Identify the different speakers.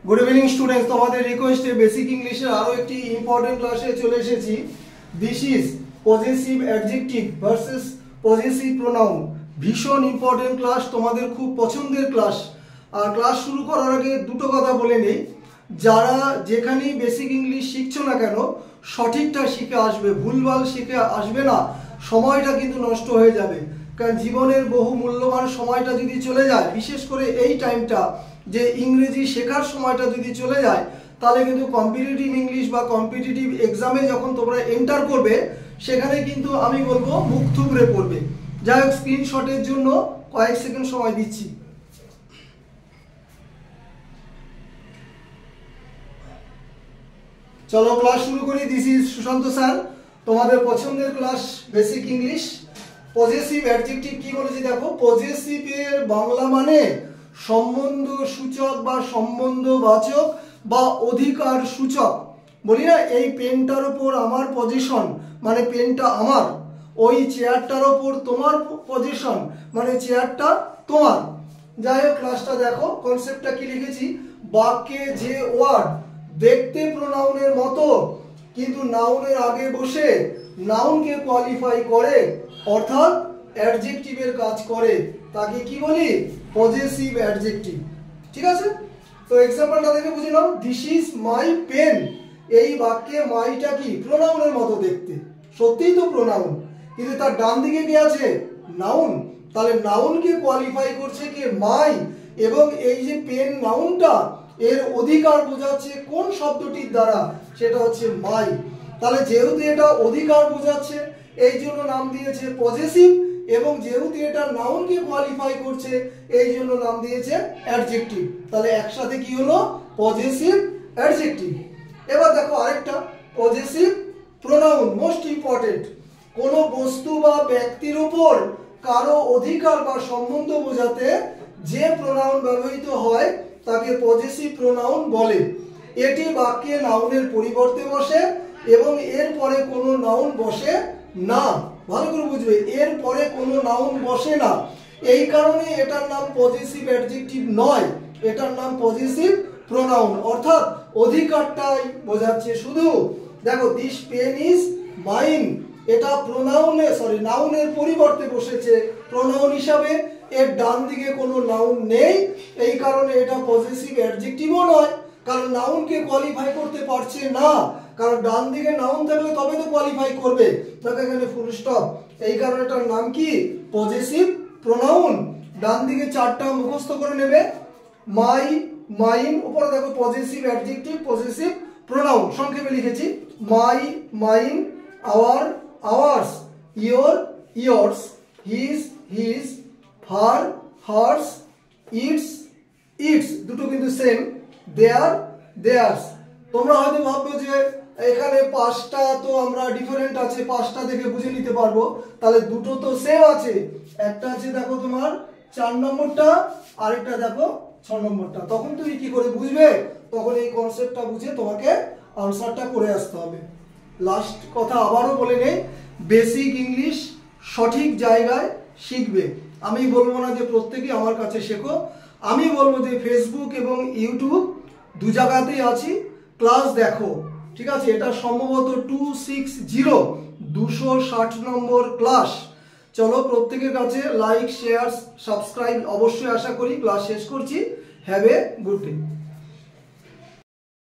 Speaker 1: Good evening students, তোমাদের রিকোয়েস্টে basic ইংলিশের আরো একটি ইম্পর্টেন্ট ক্লাসে চলে এসেছি। This is possessive adjective versus possessive pronoun. ভীষণ ইম্পর্টেন্ট ক্লাস, তোমাদের খুব পছন্দের ক্লাস। আর ক্লাস শুরু করার আগে দুটো কথা বলে নেই, যারা যেখানেই বেসিক ইংলিশ শিখছো না কেন সঠিকটা শিখে আসবে, ভুলভাল শিখে আসবে না, সময়টা কিন্তু নষ্ট হয়ে যাবে। কারণ জীবনের বহু মূল্যবান সময়টা যদি চলে যায়, বিশেষ করে এই টাইমটা যে ইংরেজি শেখার সময়টা যদি চলে যায়, তাহলে কিন্তু কম্পিটিটিভ ইংলিশ বা কম্পিটিটিভ এক্সামে যখন তোমরা এন্টার করবে সেখানে কিন্তু আমি বলবো মুখ থুবড়ে পড়বে। যাই হোক, স্ক্রিনশটের জন্য কয়েক সেকেন্ড সময় দিচ্ছি। চলো ক্লাস শুরু করি। দিস ইজ সুশান্ত স্যার, তোমাদের পছন্দের class basic English. Possessive adjective কি বলেছি দেখো। পজেসিভের বাংলা মানে সম্বন্ধ সূচক বা সম্বন্ধবাচক বা অধিকার সূচক। বলি না, এই পেনটার ওপর আমার পজিশন মানে পেনটা আমার, ওই চেয়ারটার ওপর তোমার পজিশন মানে চেয়ারটা তোমার। যাই হোক, ক্লাসটা দেখো, কনসেপ্টটা কি লিখেছি। বাক্যে যে ওয়ার্ড দেখতে প্রোনাউনের মতো কিন্তু নাউনের আগে বসে নাউনকে কোয়ালিফাই করে, অর্থাৎ অ্যাডজেক্টিভের কাজ করে, তাকে কি বলি? Possessive adjective. ঠিক আছে, তো এক্সাম্পলটা দেখে বুঝে নাও। This is my pen. এই বাক্যে মাইটা কি? প্রোনাউনের মতো দেখতে। সত্যিই তো প্রোনাউন, কিন্তু তার ডান দিকে কি আছে? নাউন। তাহলে নাউনকে কোয়ালিফাই করছে কে? মাই। এবং এই যে পেন নাউনটা, এর অধিকার বোঝাচ্ছে কোন শব্দটির দ্বারা? সেটা হচ্ছে মাই। তাহলে যেহেতু এটা অধিকার বোঝাচ্ছে এই জন্য নাম দিয়েছে পজেসিভ, এবং যেহেতু এটা নাউনকে কোয়ালিফাই করছে এই জন্য নাম দিয়েছে অ্যাডজেক্টিভ। তাহলে একসাথে কি হলো? Possessive adjective. এবার দেখো আরেকটা, পজেসিভ প্রোনাউন। মোস্ট ইম্পর্টেন্ট, কোনো বস্তু বা ব্যক্তির উপর কারো অধিকার বা সম্বন্ধ বোঝাতে যে প্রোনাউন ব্যবহৃত হয় তাকে পজেসিভ প্রোনাউন বলে। এটি বাক্যে নাউনের পরিবর্তে বসে এবং এর পরে কোনো নাউন বসে না। ভালো করে বুঝবে, এর পরে কোনো নাউন বসে না। এই কারণে এটার নাম পজেসিভ অ্যাডজেক্টিভ নয়, এটার নাম পজেসিভ প্রোনাউন, অর্থাৎ অধিকারটাই বোঝাচ্ছে শুধু। দেখো, দিস পেন ইজ মাইন, এটা নাউনের পরিবর্তে বসেছে প্রোনাউন হিসাবে। এর ডান দিকে কোনো নাউন নেই, এই কারণে এটা পজেসিভ অ্যাডজেক্টিভও নয়, কারণ নাউনকে কোয়ালিফাই করতে পারছে না। কারণ ডান দিকে নাউন থাকলে তবে তো কোয়ালিফাই করবে, দেখো এখানে ফুল স্টপ। এই কারণে এটার নাম কি? Possessive pronoun. ডান দিকে চারটা মুখস্থ করে নেবে। মাই, মাইন, উপরে দেখো পজেসিভ অ্যাডজেক্টিভ, পজেসিভ প্রোনাউন। সংক্ষেপে লিখেছি, my, mine, our, ours, your, yours, his, his, her, hers, its, its, দুটো কিন্তু সেম। দেয়ার, দেয়ার্স। তোমরা হয়তো ভাববে যে এখানে পাঁচটা তো আমরা ডিফারেন্ট আছে, পাঁচটা দেখে বুঝে নিতে পারবো। তাহলে দুটো তো সেম আছে, একটা আছে দেখো তোমার 4 নম্বরটা, আরেকটা দেখো 6 নম্বরটা। তখন তুমি কি করে বুঝবে? তখন এই কনসেপ্টটা বুঝে তোমাকে আনসারটা করে আসতে হবে। লাস্ট কথা আবারও বলে নেই, বেসিক ইংলিশ সঠিক জায়গায় শিখবে। আমি বলবো না যে প্রত্যেকেই আমার কাছে শেখো, আমি বলবো যে ফেসবুক এবং ইউটিউব দু জায়গাতেই আছি, ক্লাস দেখো। ঠিক আছে, এটা সম্ভবত 260 নম্বর ক্লাস। চলো, প্রত্যেকের কাছে লাইক, শেয়ার, সাবস্ক্রাইব অবশ্যই আশা করি। ক্লাস শেষ করছি। Have a good day.